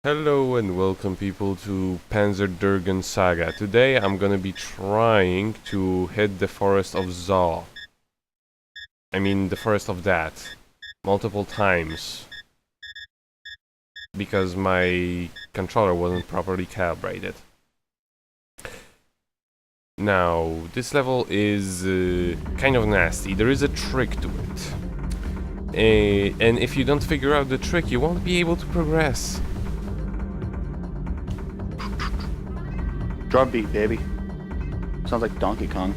Hello and welcome people to Panzer Dragoon Saga. Today I'm gonna be trying to hit the forest of Zaw. I mean the forest of that. Multiple times. Because my controller wasn't properly calibrated. Now, this level is kind of nasty. There is a trick to it. And if you don't figure out the trick, you won't be able to progress. Drum beat, baby. Sounds like Donkey Kong.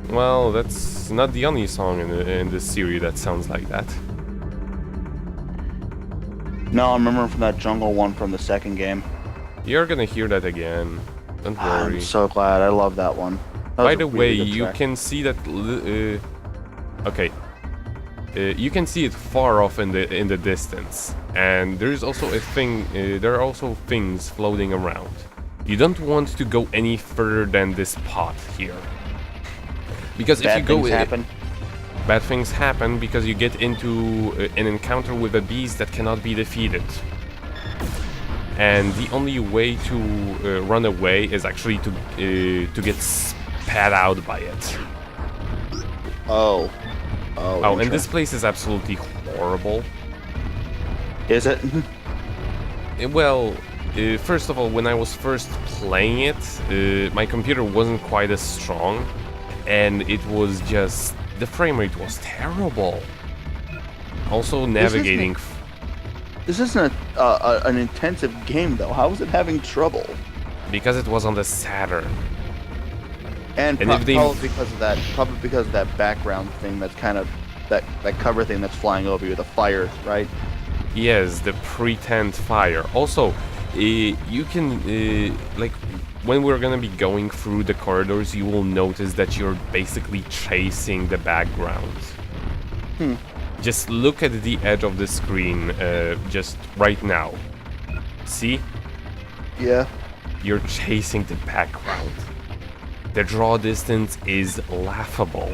Well, that's not the only song in this series that sounds like that. No, I remember from that jungle one from the second game. You're gonna hear that again. Don't worry. I'm so glad. I love that one. That was By a the really way, good you track. can see that. Okay. You can see it far off in the distance, and there is also a thing. There are also things floating around. You don't want to go any further than this pot here, because if you go, bad things happen because you get into an encounter with a beast that cannot be defeated. And the only way to run away is actually to get spat out by it. Oh, And this place is absolutely horrible. Is it? Well, first of all, when I was first playing it, my computer wasn't quite as strong, and it was just... the frame rate was terrible. Also, navigating... This isn't an intensive game, though. How is it having trouble? Because it was on the Saturn. And if they... probably because of that background thing that's kind of... that cover thing that's flying over you, the fire, right? Yes, the pretend fire. Also, you can, like, when we're gonna be going through the corridors, you will notice that you're basically chasing the background. Just look at the edge of the screen, just right now. See? Yeah. You're chasing the background. The draw distance is laughable.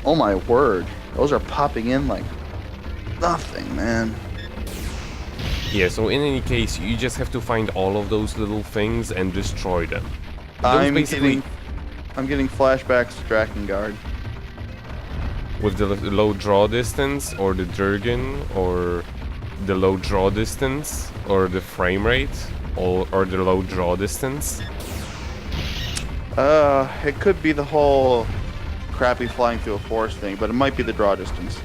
Oh my word. Those are popping in like nothing, man. Yeah, so in any case, you just have to find all of those little things and destroy them. I'm getting flashbacks to Drakengard. With the low draw distance, or the Dragon, or the low draw distance, or the frame rate, or the low draw distance. It could be the whole crappy flying through a forest thing, but it might be the draw distance.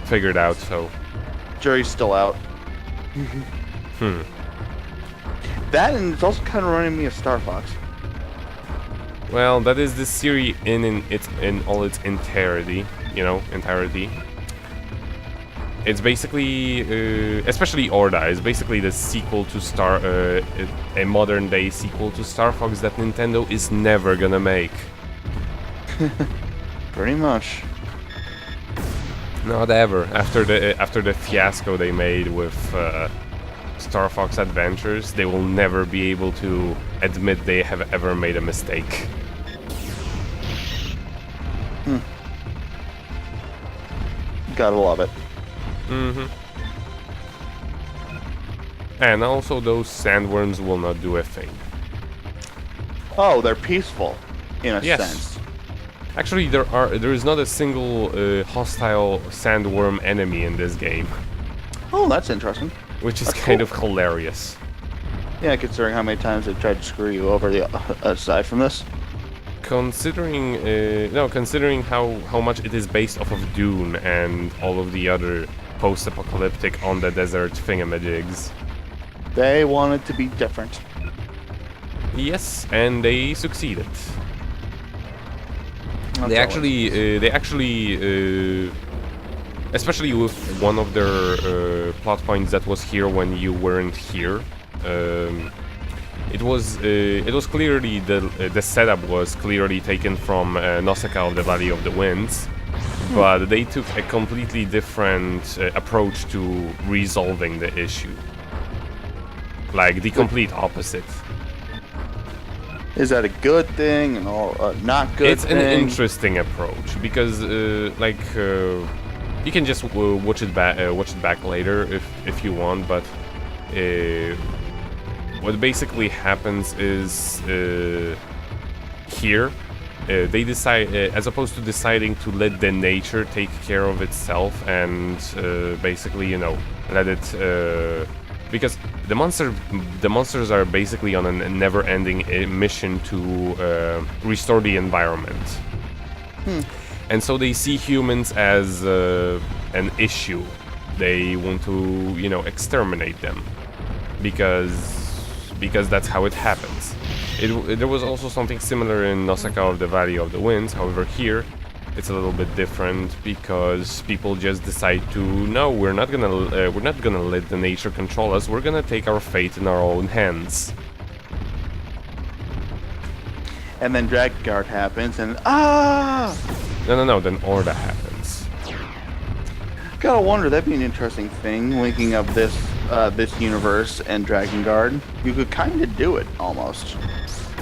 Figured out, so. Jury's still out. That, and it's also kind of running me of Star Fox. Well, that is the series in all its entirety, you know, entirety. It's basically, especially Orda, is basically the sequel to a modern day sequel to Star Fox that Nintendo is never gonna make. Pretty much. Not ever. After the fiasco they made with Star Fox Adventures, they will never be able to admit they have ever made a mistake. Gotta love it. And also those sandworms will not do a thing. Oh, they're peaceful, in a Yes. sense. Actually, there is not a single hostile sandworm enemy in this game, Oh, that's interesting. which is That's kind cool. of hilarious. Yeah, considering how many times they've tried to screw you over the aside from this. Considering how much it is based off of Dune and all of the other post-apocalyptic on the desert thingamajigs. They wanted to be different. Yes, and they succeeded. That's They always- actually, especially with one of their plot points that was here when you weren't here. It was clearly the setup was clearly taken from Nausicaa of the Valley of the Winds, but they took a completely different approach to resolving the issue. Like the complete opposite. Is that a good thing and all not good It's thing? an interesting approach because, You can just watch it back later if you want, but what basically happens is here they decide, as opposed to deciding to let the nature take care of itself and basically, you know, let it, because the monsters are basically on a never-ending mission to restore the environment. And so they see humans as an issue. They want to, you know, exterminate them because that's how it happens. There was also something similar in Nausicaa of the Valley of the Winds. However, here it's a little bit different because people just decide to, no, we're not gonna let the nature control us. We're gonna take our fate in our own hands. And then Dragonguard happens, and No. Then Orda happens. Gotta wonder, that'd be an interesting thing, linking up this universe and Dragonguard. You could kind of do it almost.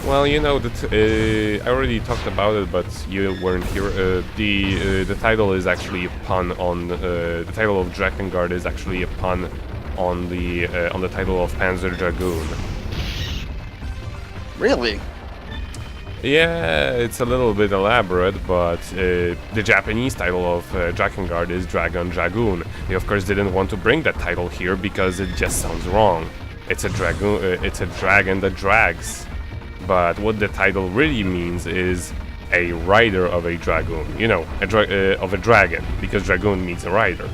Well, you know that I already talked about it, but you weren't here. The title is actually a pun on the title of Drakengard is actually a pun on the title of Panzer Dragoon. Really? Yeah, it's a little bit elaborate, but the Japanese title of Drakengard is Dragon Dragoon. They of course didn't want to bring that title here because it just sounds wrong. It's a dragoon. It's a dragon that drags. But what the title really means is a rider of a dragoon. You know, of a dragon, because dragoon means a rider.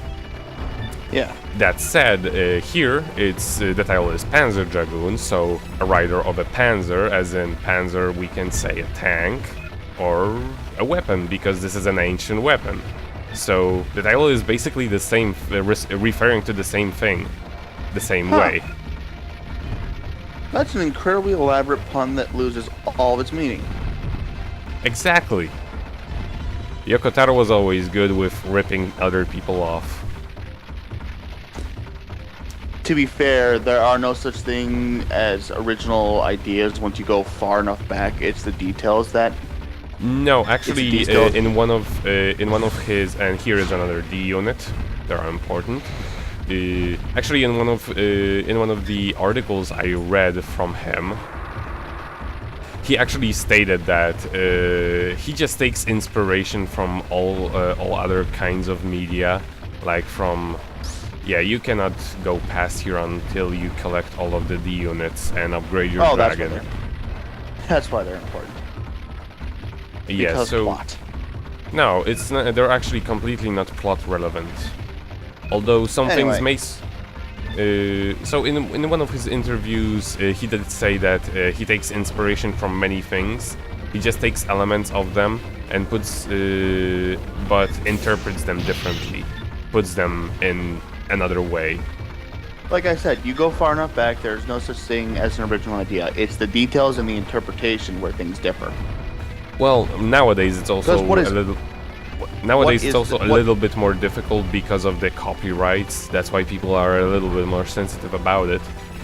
Yeah. That said, here it's the title is Panzer Dragoon, so a rider of a panzer, as in panzer we can say a tank or a weapon, because this is an ancient weapon. So the title is basically the same, referring to the same thing, the same way. That's an incredibly elaborate pun that loses all of its meaning. Exactly. Yoko Taro was always good with ripping other people off. To be fair, there are no such thing as original ideas once you go far enough back. It's the details that... No, actually, in one of his, and here is another D unit. They are important. Actually, in one of the articles I read from him, he actually stated that he just takes inspiration from all other kinds of media, like from. Yeah, you cannot go past here until you collect all of the D units and upgrade your dragon. That's why they're important. Yeah, because so plot. No, it's not, they're actually completely not plot relevant. Although some things may. So in one of his interviews, he did say that he takes inspiration from many things. He just takes elements of them and puts, but interprets them differently, puts them in another way. Like I said, you go far enough back, there's no such thing as an original idea. It's the details and the interpretation where things differ. Well, nowadays it's also a little. Nowadays it's also a little bit more difficult because of the copyrights. That's why people are a little bit more sensitive about it.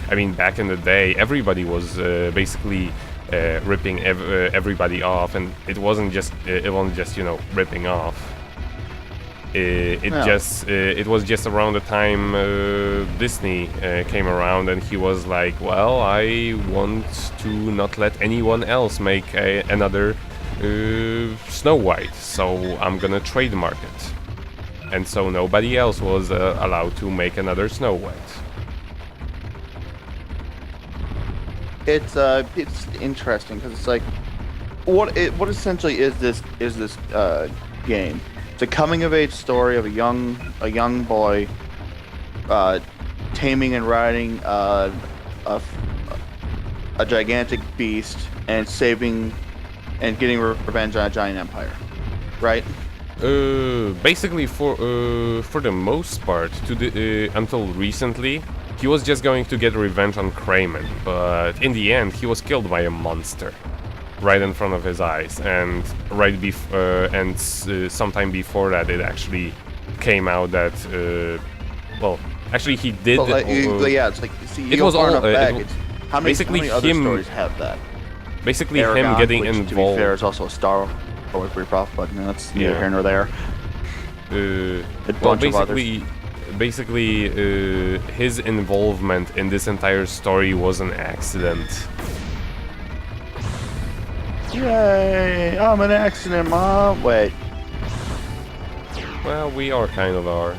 I mean, back in the day, everybody was basically ripping everybody off, and it wasn't just you know, ripping off. It was just around the time Disney came around, and he was like, well, I want to not let anyone else make another Snow White, so I'm gonna trademark it. And so nobody else was allowed to make another Snow White. It's interesting because it's like, what essentially is this game? It's a coming of age story of a young boy taming and riding a gigantic beast and saving and getting revenge on a giant empire, right? Basically, for the most part, until recently, he was just going to get revenge on Kramen, but in the end, he was killed by a monster right in front of his eyes, and sometime before that, it actually came out that well, actually he did. Yeah, it's like, see, it was all back. How many other stories have that? Basically, Aragon, him getting which, involved. To be fair, is also a Star Wars ripoff, but that's neither here nor there. well, bunch of others. basically, his involvement in this entire story was an accident. Yay! I'm an accident, Mom. Wait. Well, we all kind of are.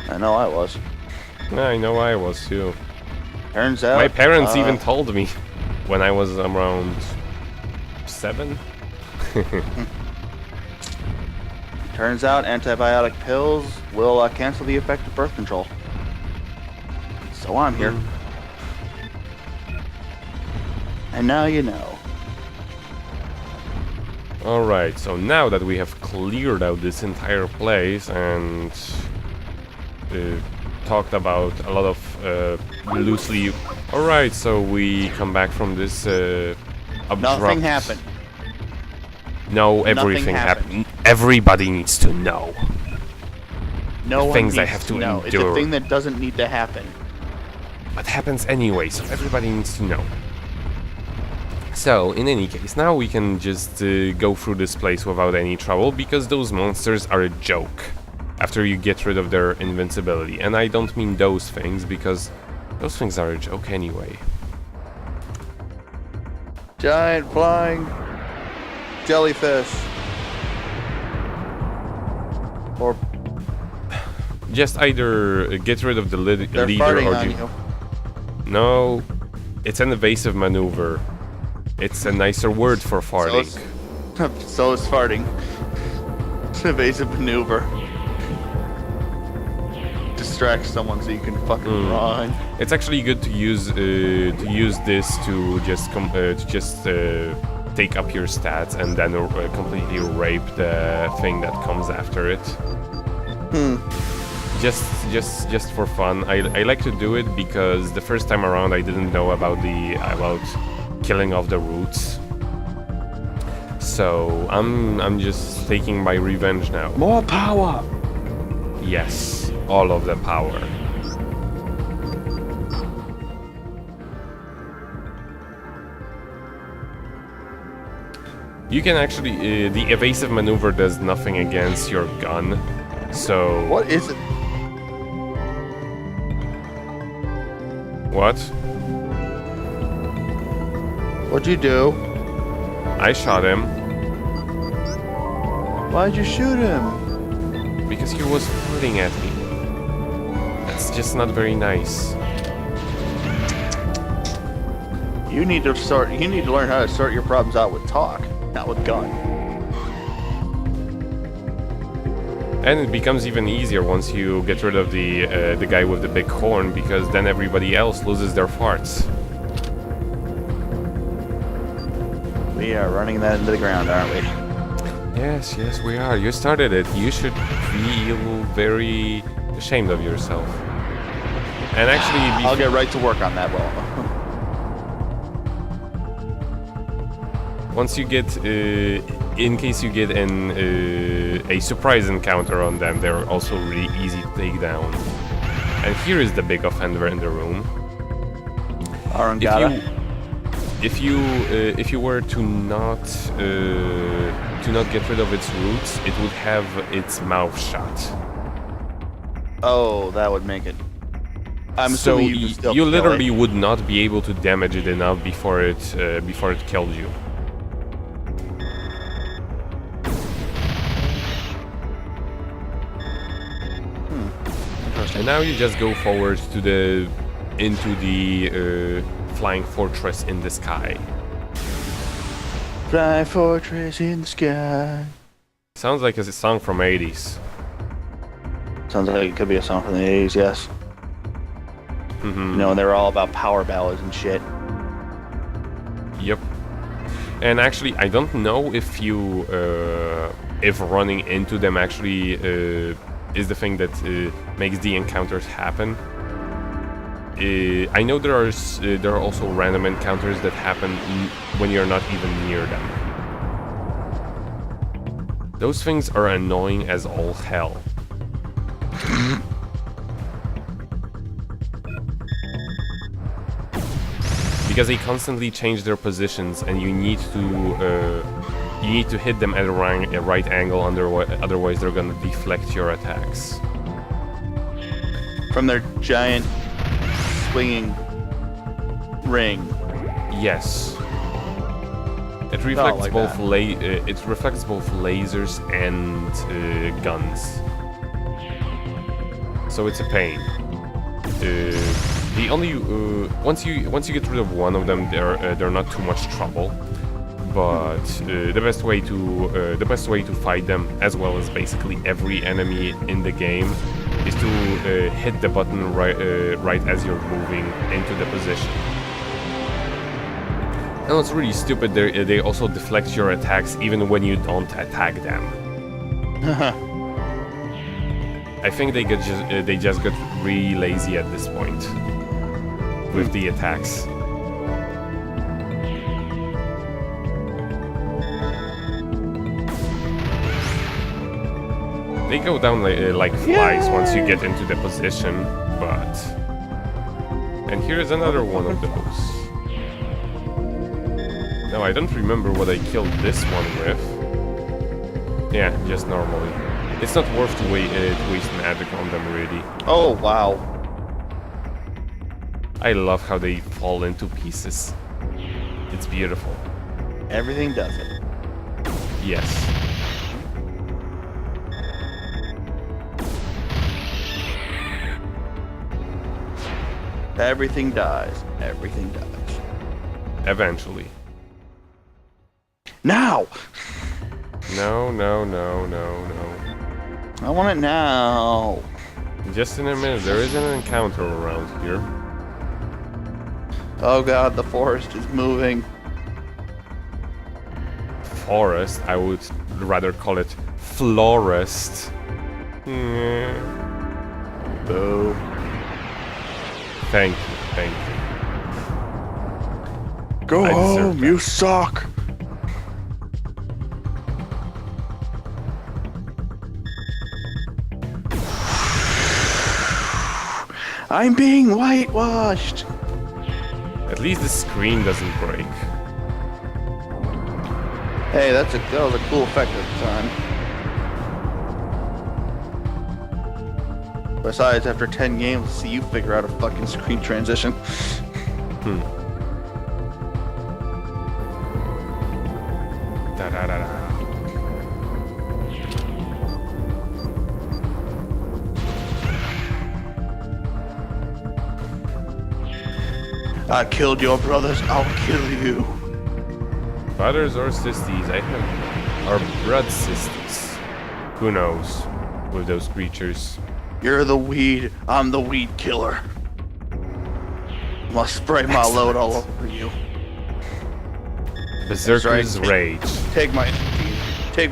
I know I was. I know I was too. Turns out My parents even told me when I was around 7. Turns out antibiotic pills will cancel the effect of birth control. So I'm here. And now you know. Alright, so now that we have cleared out this entire place and talked about a lot of loosely... Alright, so we come back from this abrupt... Nothing happened. No, everything happened. Everybody needs to know. No one things I needs have to know. It's endure. a thing that doesn't need to happen. But happens anyway, so everybody needs to know. So, in any case, now we can just go through this place without any trouble, because those monsters are a joke after you get rid of their invincibility. And I don't mean those things, because those things are a joke anyway. Giant flying jellyfish. Or Just either get rid of the they're leader farting or on you... you. No, it's an evasive maneuver. It's a nicer word for farting. So is farting. It's an evasive maneuver. Distract someone so you can fucking run. It's actually good to use this to just take up your stats and then completely rape the thing that comes after it. Just for fun. I like to do it because the first time around I didn't know about killing off the roots. So I'm just taking my revenge now. More power. Yes, all of the power. You can actually the evasive maneuver does nothing against your gun. So What is it? what? What'd you do? I shot him Why'd you shoot him? because he was pointing at me. That's just not very nice. You need to learn how to sort your problems out with talk, not with gun. And it becomes even easier once you get rid of the guy with the big horn, because then everybody else loses their farts. We are running that into the ground, aren't we? Yes, we are. You started it. You should feel very ashamed of yourself. And actually, I'll get right to work on that. Well, once you get, in case you get a surprise encounter on them, they're also really easy to take down. And here is the big offender in the room. Arangata. If you were to not get rid of its roots, it would have its mouth shut. Oh, that would make it. I'm assuming you can still you kill literally it. would not be able to damage it enough before it killed you. And now you just go forward into the flying fortress in the sky. Fly fortress in the sky. Sounds like a song from '80s. Sounds like it could be a song from the 80s, yes. You know, and they were all about power ballads and shit. Yep. And actually, I don't know if if running into them actually is the thing that makes the encounters happen. I know there are also random encounters that happen when you're not even near them. Those things are annoying as all hell. Because they constantly change their positions, and you you need to hit them at a right angle, otherwise they're gonna deflect your attacks. From their giant swinging ring. Yes. It reflects like both that. it reflects both lasers and guns. So it's a pain. The only once you get rid of one of them, they're not too much trouble. But the best way to fight them, as well as basically every enemy in the game, is to hit the button right as you're moving into the position. And what's really stupid, they also deflect your attacks even when you don't attack them. I think they just got really lazy at this point with the attacks. They go down like flies once you get into the position, but... And here's another one of those. Now, I don't remember what I killed this one with. Yeah, just normally. It's not worth to waste magic on them, really. Oh, wow. I love how they fall into pieces. It's beautiful. Everything does it. Yes. Everything dies. Everything dies. Eventually. Now! No, no, no, no, no. I want it now. Just in a minute, there is an encounter around here. Oh god, the forest is moving. Forest, I would rather call it florist. Boo. Thank you, thank you. Go I deserve home, that. you suck! I'm being whitewashed! At least the screen doesn't break. Hey, that was a cool effect at the time. Besides, after 10 games, let's see you figure out a fucking screen transition. Da da da da. I killed your brothers, I'll kill you. Brothers or sisters, I have... Or blood sisters. Who knows with those creatures. You're the weed, I'm the weed killer. Must spray my load all over you. Berserker's That's right. Rage. Take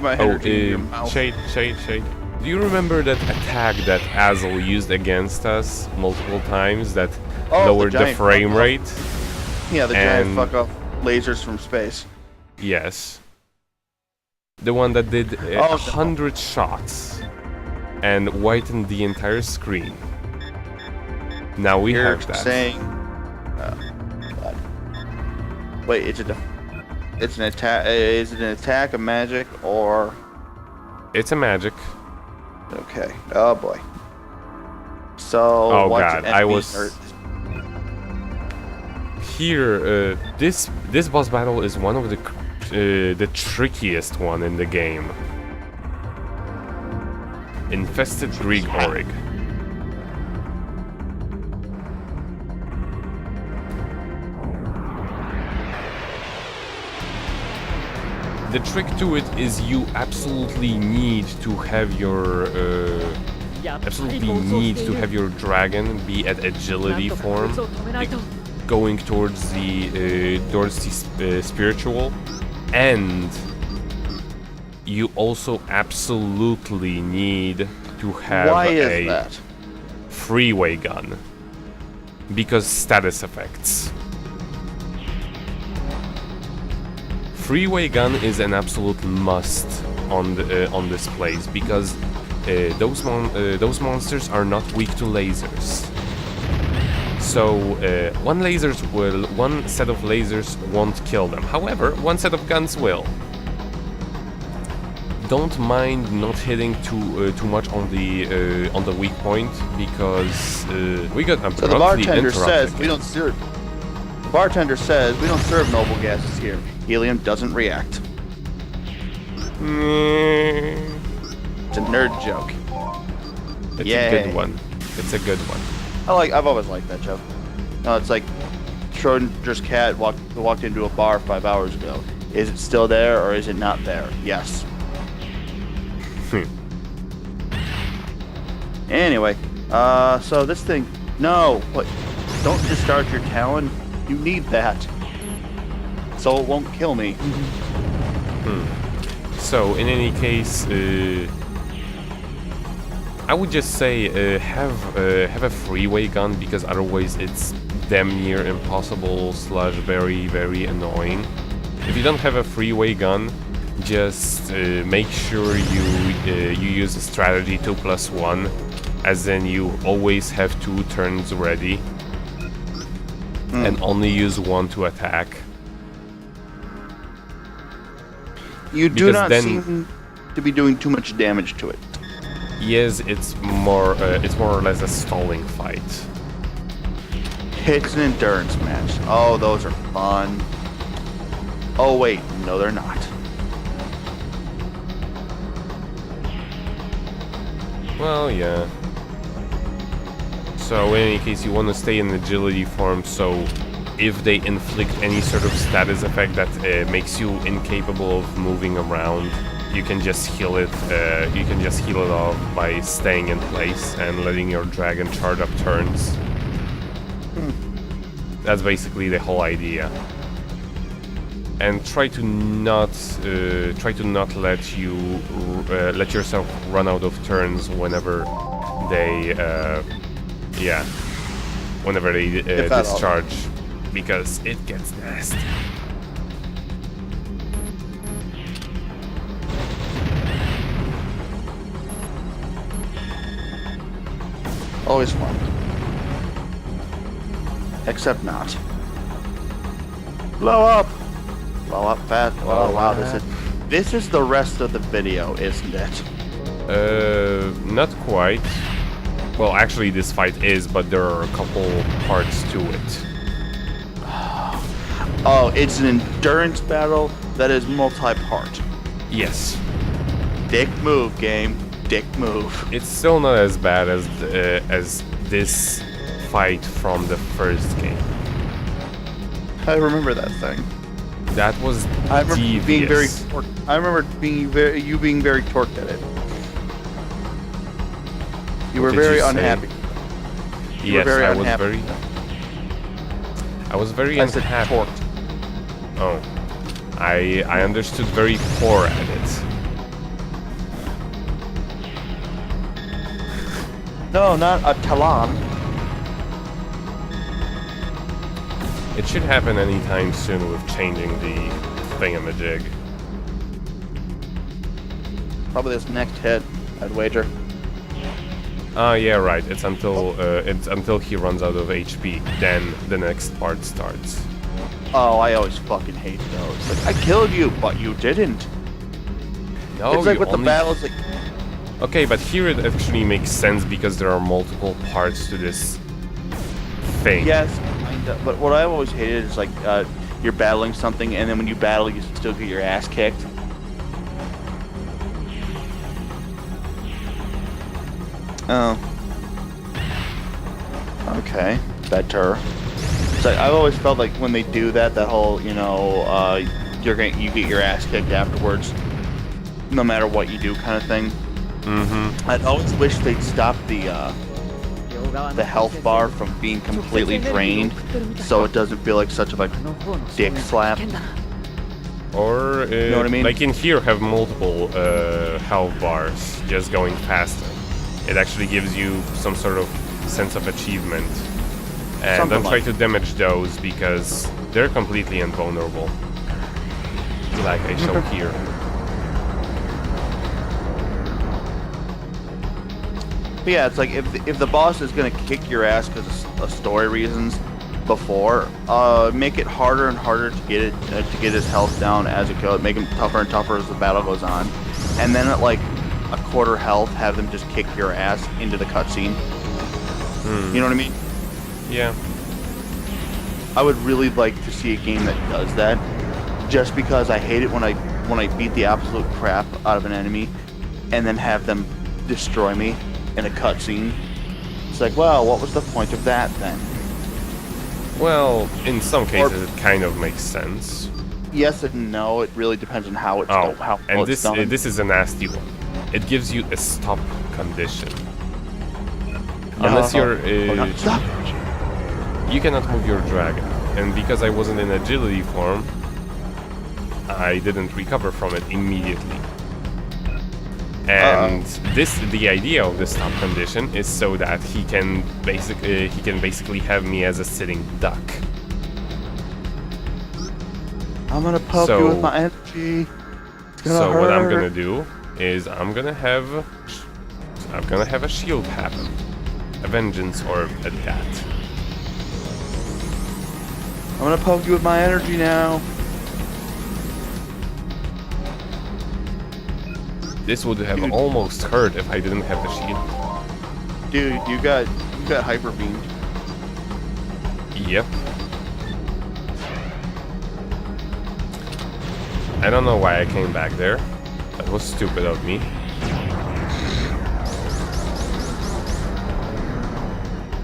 my energy in your mouth. Shade. Do you remember that attack that Azel used against us multiple times that lowered the giant frame fuck-off. rate? Yeah, the giant And- fuck off lasers from space. Yes. The one that did no. 100 shots and whitened the entire screen. Now we You're have that. saying... God. Wait, it's an attack. Is it an attack, a magic, or... It's a magic. Okay. Oh boy. So... Oh what's god, your I enemy was... hurt? Here, this boss battle is one of the trickiest one in the game. Infested Greek Orig. The trick to it is you absolutely need to have your dragon be at agility form, going towards the spiritual, and you also absolutely need to have Why is a that? freeway gun because status effects. Freeway gun is an absolute must on this place because those monsters are not weak to lasers. So one set of lasers won't kill them. However, one set of guns will. don't mind not hitting too much on the weak point because we got So the bartender says we don't serve. The bartender says we don't serve noble gases here. Helium doesn't react. It's a nerd joke. It's Yay. a good one. It's a good one. I've always liked that joke. No, it's like Schrodinger's cat walked into a bar 5 hours ago. Is it still there or is it not there? Yes. Anyway, so this thing, no, what? Don't discharge your talon. You need that, so it won't kill me. So in any case, I would just say have a freeway gun because otherwise it's damn near impossible / very very annoying. If you don't have a freeway gun, just make sure you use a strategy 2+1, as in you always have 2 turns ready and only use 1 to attack. You do Because not then- seem to be doing too much damage to it. Yes, it's more or less a stalling fight. It's an endurance match. Oh, those are fun. Oh wait, no they're not. Well, yeah. So in any case, you want to stay in agility form, so if they inflict any sort of status effect that makes you incapable of moving around, you can just heal it. You can just heal it off by staying in place and letting your dragon charge up turns. That's basically the whole idea. And try to not let yourself run out of turns whenever they If at all. discharge, because it gets nasty. Always fun. Except not. Blow up! Blow up fast. Oh wow, this is the rest of the video, isn't it? Not quite. Well, actually, this fight is, but there are a couple parts to it. Oh, it's an endurance battle that is multi-part. Yes. Dick move, game. Dick move. It's still not as bad as this fight from the first game. I remember that thing. That was I remember you being very. devious. I remember you being very torqued at it. You were What did very you say? unhappy. You were Yes, very I was unhappy. I was very I said unhappy. torqued. Oh, I understood very poor at it. No, not a talon. It should happen anytime soon with changing the thingamajig. Probably this next hit, I'd wager. Ah, yeah, right. It's until he runs out of HP. Then the next part starts. Oh, I always fucking hate those. Like, I killed you, but you didn't. No, It's like you with the only- battles, like, Okay, but here it actually makes sense because there are multiple parts to this thing. yes, kinda. But what I've always hated is like you're battling something, and then when you battle, you still get your ass kicked. Oh. Okay, better. So I've always felt like when they do that, that whole you get your ass kicked afterwards, no matter what you do, kind of thing. Mm-hmm. I'd always wish they'd stop the health bar from being completely drained, so it doesn't feel like such a like dick slap. Or, know what I mean? like in here, have multiple health bars just going faster. It actually gives you some sort of sense of achievement. And Something don't try like to damage those because they're completely invulnerable. Like I show here. But yeah, it's like if the boss is gonna kick your ass because of story reasons before, make it harder and harder to get his health down as it goes. Make him tougher and tougher as the battle goes on. and then at like a quarter health, have them just kick your ass into the cutscene. You know what I mean? Yeah. I would really like to see a game that does that, just because I hate it when I beat the absolute crap out of an enemy, and then have them destroy me in a cutscene. It's like, well, what was the point of that then? Well, in some cases it kind of makes sense. Yes and no. It really depends on how it's Oh, how and it's done. this is a nasty one. It gives you a stop condition. No, Unless you're... not stop. You cannot move your dragon. And because I wasn't in agility form, I didn't recover from it immediately. And the idea of this stop condition is so that he can basically have me as a sitting duck. I'm gonna poke you with my energy. It's gonna So hurt. what I'm gonna do is I'm gonna have a shield happen, a vengeance orb at that. I'm gonna poke you with my energy now. This would have Dude. almost hurt if I didn't have the shield. Dude, you got hyper beamed. Yep. I don't know why I came back there. That was stupid of me.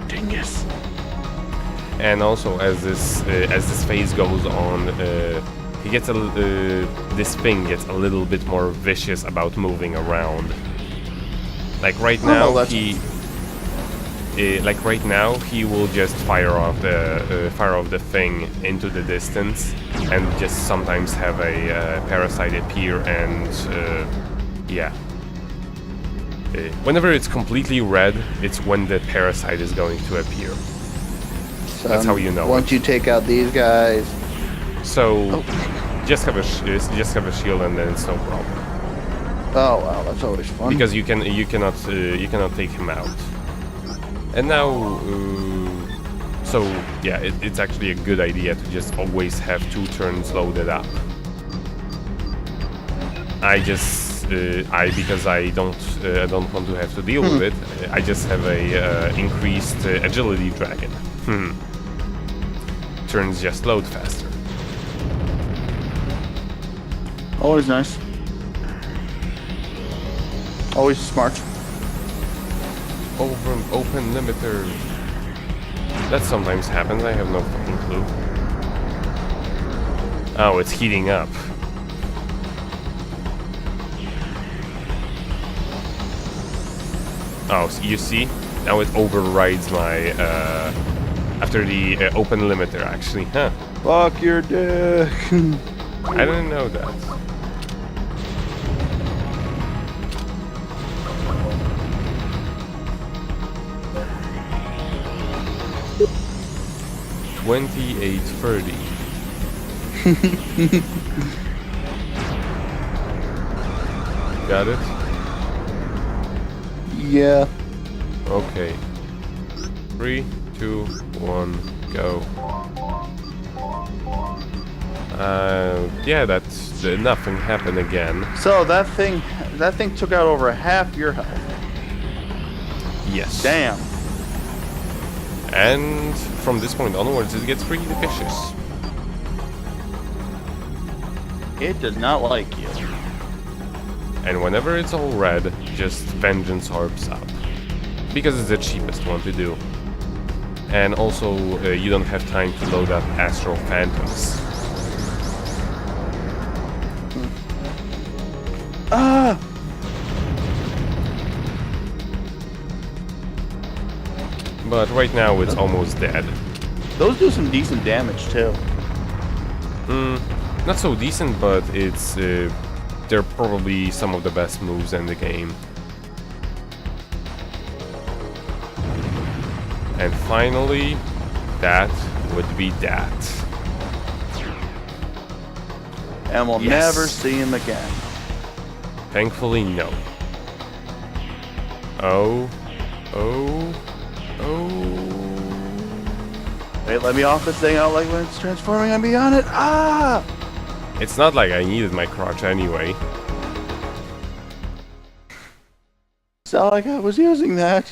Dingus. And also, as this phase goes on, this thing gets a little bit more vicious about moving around. Like right now, he will just fire off the thing into the distance, and just sometimes have a parasite appear, and yeah. Whenever it's completely red, it's when the parasite is going to appear. That's how you know. Once you take out these guys. So just have a shield, and then it's no problem. Oh wow, that's always fun. Because you cannot take him out. And now, so yeah, it's actually a good idea to just always have 2 turns loaded up. Because I don't want to have to deal with it. I just have a increased agility dragon. Turns just load faster. Always nice. Always smart. Open limiter. That sometimes happens. I have no fucking clue. Oh, it's heating up. Oh, so you see? Now it overrides my after the open limiter, actually. Huh. Fuck your dick. I didn't know that. $28.30. Got it? Yeah. Okay. 3, 2, 1, go. Yeah, that's nothing happened again. So that thing took out over half your health. Yes. Damn. And from this point onwards, it gets pretty vicious. It does not like you. And whenever it's all red, just vengeance orbs up. Because it's the cheapest one to do. And also, you don't have time to load up Astral Phantoms. Ah! But right now, it's almost dead. Those do some decent damage too. Not so decent, but it's they're probably some of the best moves in the game. And finally, that would be that. And we'll Yes. never see him again. Thankfully, no. Oh. Wait, let me off this thing out like when it's transforming and beyond it. Ah! It's not like I needed my crotch anyway. like I was using that.